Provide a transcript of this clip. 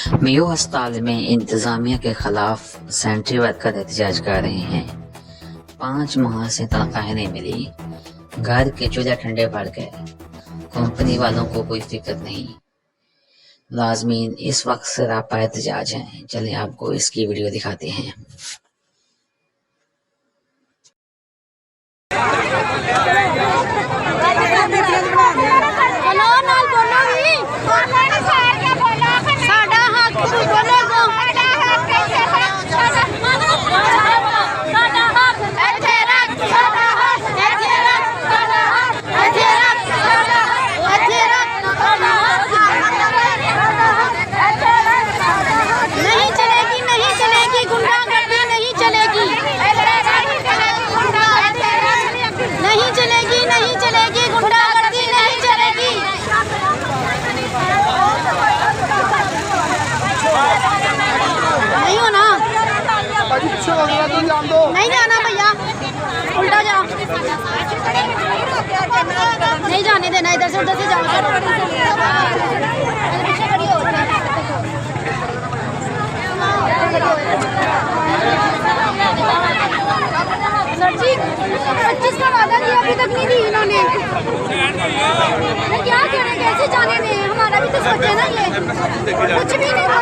Mayo अस्पताल में इंतजामिया के खिलाफ सेंट्री वर्कर एहतजाज कर रहे हैं। 5 माह से तनख्वाह नहीं मिली, घर के चूल्हे ठंडे पड़ गए, कंपनी वालों को कोई फिक्र नहीं। लाजमीन इस वक्त सरापा एहतजाज हैं। चलिए आपको इसकी वीडियो दिखाते हैं। नहीं जाना भैया, उल्टा जाओ, नहीं जाने देना, इधर से जाओ। सर जी 25 का वादा किया, अभी तक नहीं दी इन्होंने। क्या करें, कैसे जाने दें, हमारा भी तो सोचे ना, ये कुछ भी नहीं।